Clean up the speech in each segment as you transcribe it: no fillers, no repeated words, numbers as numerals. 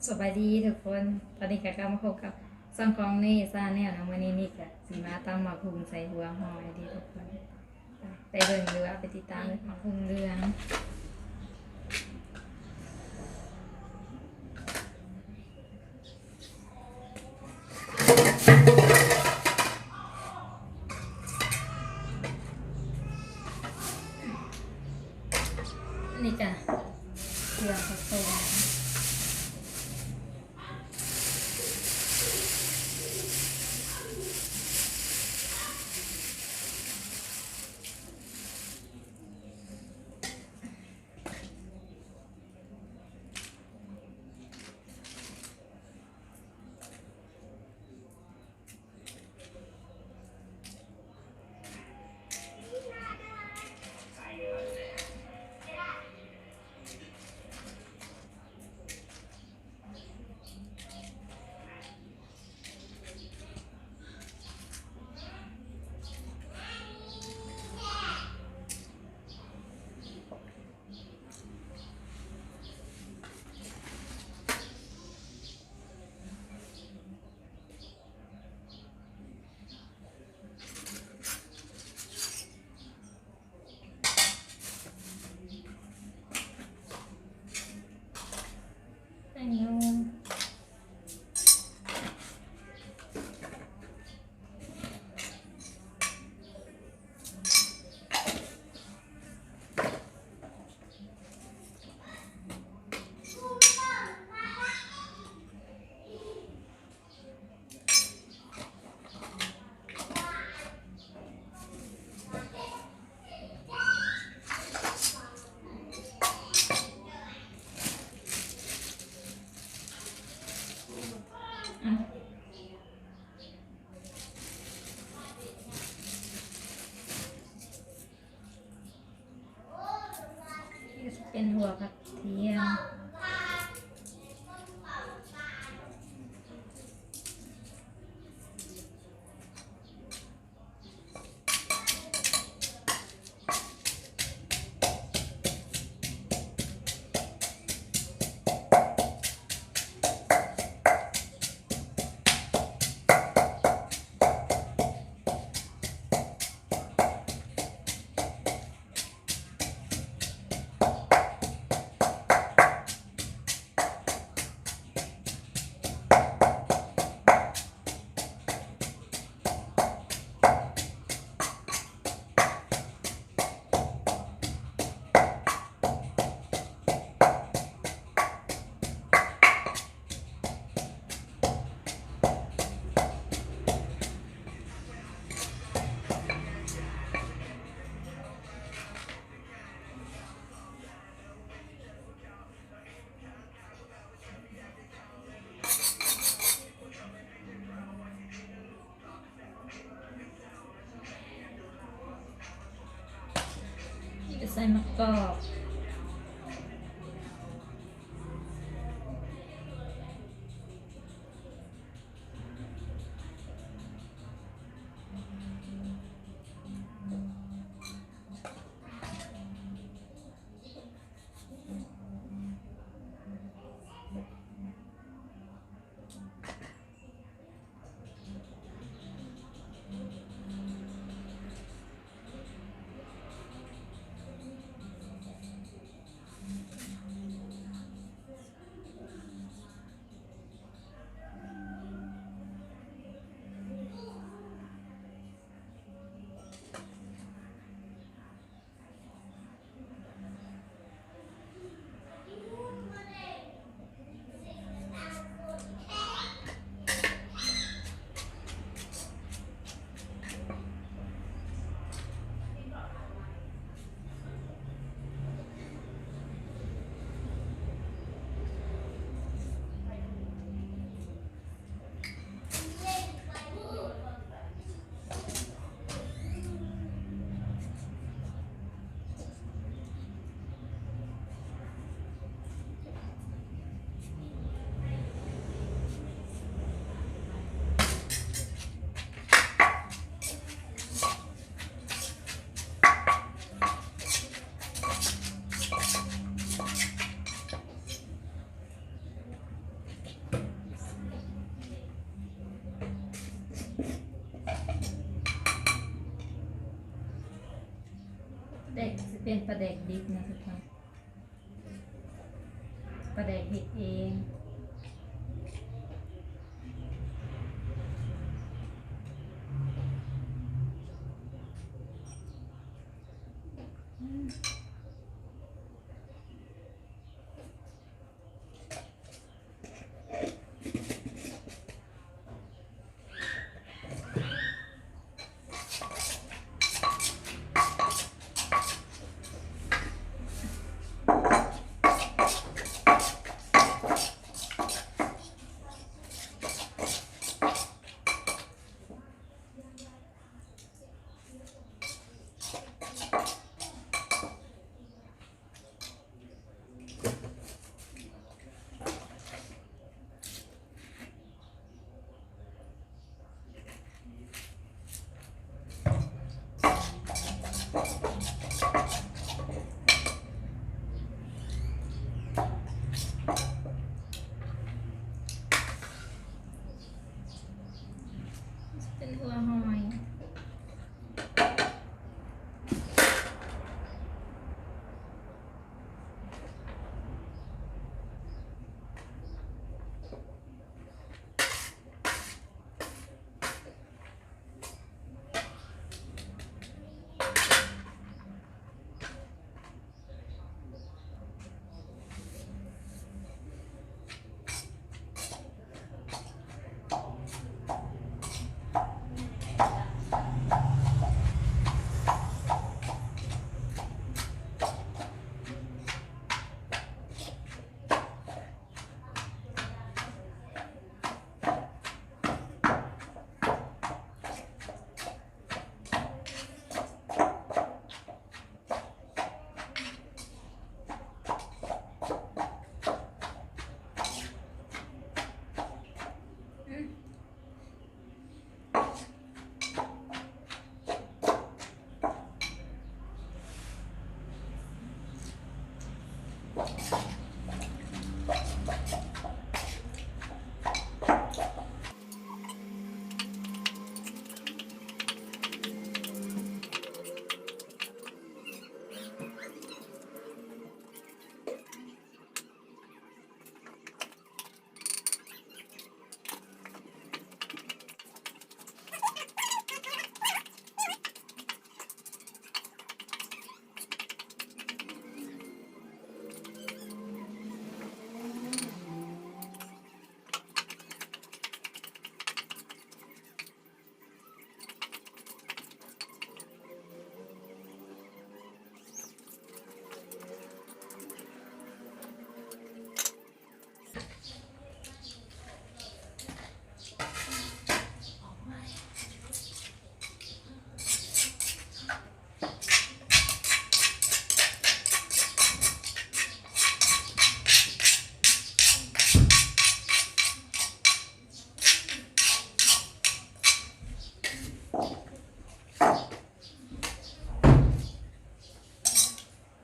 สบายดีทุกคนตอนนี้ก็กลับมาพบกับซองกองนี่ซาแนลนะวันนี้นี่ก็สีมาตำหมักหุงใส่หัวหอยดีทุกคนไปเบิ่งเรือไปติดตามเลยหมักหุงเรืองนี่จ้ะเรือผสมแป้งนมเป็นหัวผักเทียมจะใส่มะกอก เป็นปลาแดกดิบนะทุกคนปลาแดกเห็ดเองเป็นหัวหอย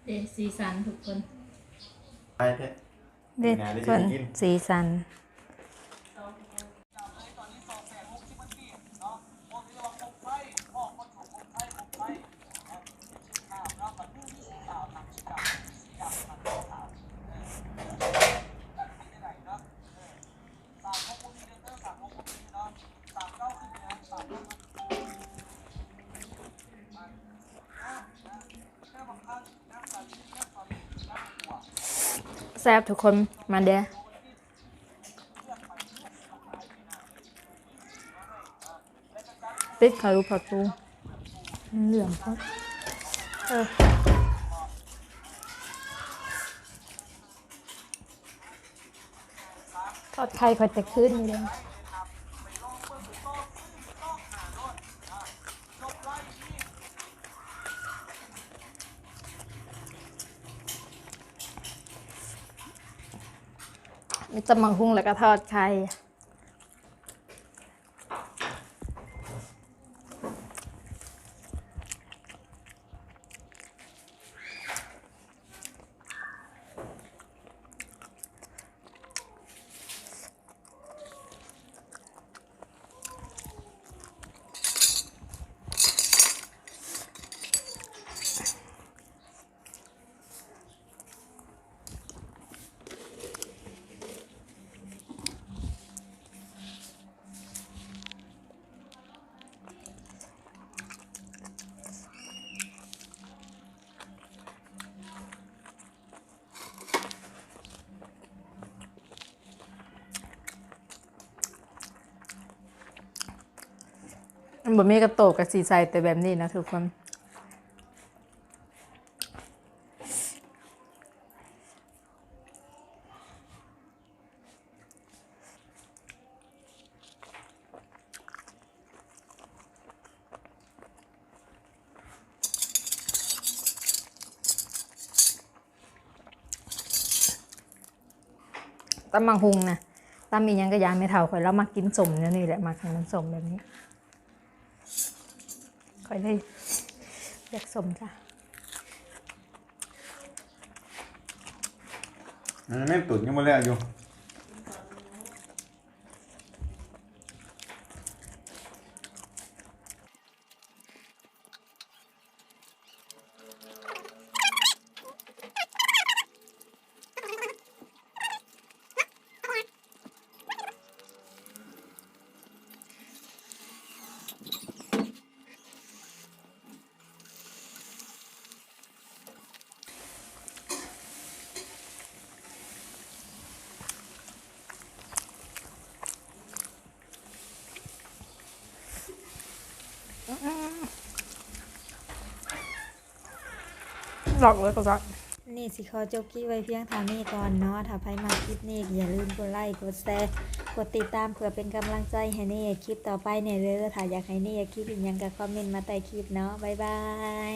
เด็ดสีสันทุกคน ไปเถอะ เด็ดคนสีสันแซ่บทุกคนมาเด้อปิดขารูผักตูมันเหลืองเพราะทอดไข่คอยจะขึ้นนี่เลยมีตำมังคุงแล้วก็ทอดไข่ บ่มีกระโตกกับสีใสแต่แบบนี้นะทุกคนตำบักหุงนะตำอีหยังก็ยางไม่เท่าข่อยแล้วมากินสมเนี่ยนี่แหละมากินมันสมแบบนี้ข่อยเลยอยากสมจ้ะ แม่ตุ๋นยังไม่แล้วอยู่หลอกเลยก็จะ นี่สิขอจบคลิปไว้เพียงเท่านี้ก่อนเนาะถ้าใครมาคลิปนี้อย่าลืมกดไลค์กดแชร์กดติดตามเพื่อเป็นกำลังใจให้นี่คลิปต่อไปเนี่ยเด้อถ้าอยากให้นี่คลิปอีกยังก็คอมเมนต์มาใต้คลิปเนาะบ๊ายบาย